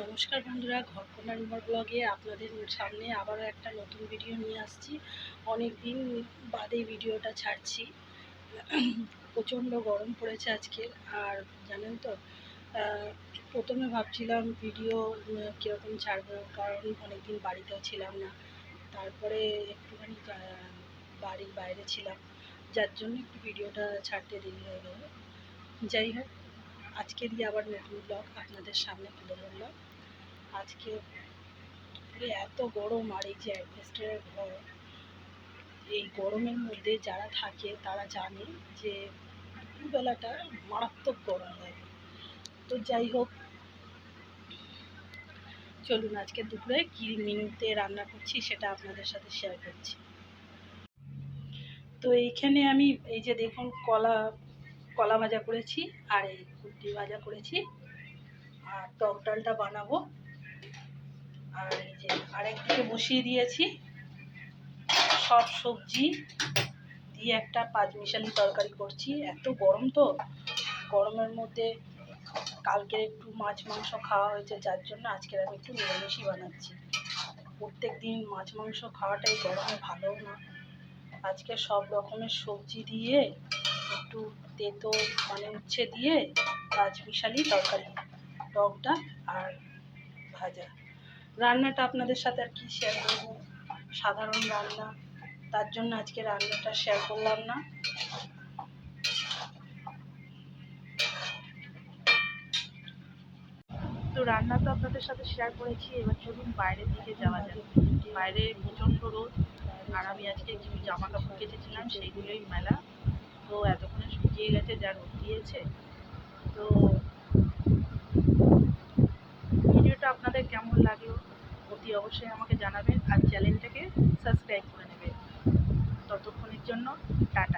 নমস্কার বন্ধুরা, ঘরকন্যা রুমার ব্লগে আপনাদের সামনে আবারও একটা নতুন ভিডিও নিয়ে আসছি। অনেক দিন বাদে ভিডিওটা ছাড়ছি। প্রচণ্ড গরম পড়েছে আজকে। আর জানেন তো, প্রথমে ভাবছিলাম ভিডিও কীরকম ছাড়বো, কারণ অনেক দিন বাড়িতেও ছিলাম না। তারপরে একটুখানি বাড়ির বাইরে ছিলাম, যার জন্য একটু ভিডিওটা ছাড়তে দেরি হয়ে গেল। যাই হোক, আজকে দিয়ে আবার নতুন ব্লগ আপনাদের সামনে তুলে ধরলাম। আজকে এত গরম, আর এই যে অ্যাডভেস্টারের ঘর, এই গরমের মধ্যে যারা থাকে তারা জানে যে দুপুরবেলাটা মারাত্মক গরম লাগে। তো যাই হোক, চলুন আজকে দুপুরে কী মেনুতে রান্না করছি সেটা আপনাদের সাথে শেয়ার করছি। তো এইখানে আমি এই যে দেখুন, কলা ভাজা করেছি, আর এই কুলটি ভাজা করেছি, আর টক ডালটা বানাবো। আর এই যে আরেকদিকে বসিয়ে দিয়েছি সব সবজি দিয়ে একটা পাঁচমিশালি তরকারি করছি। এত গরম, তো গরমের মধ্যে কালকে একটু মাছ মাংস খাওয়া হয়েছে, যার জন্য আজকের আমি একটু নিরামিষই বানাচ্ছি। প্রত্যেক দিন মাছ মাংস খাওয়াটাই গরমে ভালোও না। আজকে সব রকমের সবজি দিয়ে একটু তেতো মানে উচ্ছে দিয়ে পাঁচমিশালি তরকারি, টক ডাল আর ভাজা। রান্নাটা আপনাদের সাথে আর কি শেয়ার করবো, সাধারণ রান্না, তার জন্য আজকে রান্নাটা শেয়ার করলাম না। তো রান্না তো আপনাদের সাথে শেয়ার করেছি, এবার চলুন বাইরের দিকে যাওয়া যাক। বাইরে প্রচণ্ড রোদ, আর আমি আজকে কিছু জামা কাপড় কেচেছিলাম, সেইগুলোই মেলা। তো এতক্ষণে শুকিয়ে গেছে, যা রোদ দিয়েছে। তো ভিডিওটা আপনাদের কেমন লাগলো অতি অবশ্যই আমাকে জানাবেন, আর চ্যানেলটাকে সাবস্ক্রাইব করে নেবেন। ততক্ষণের জন্য টাটা।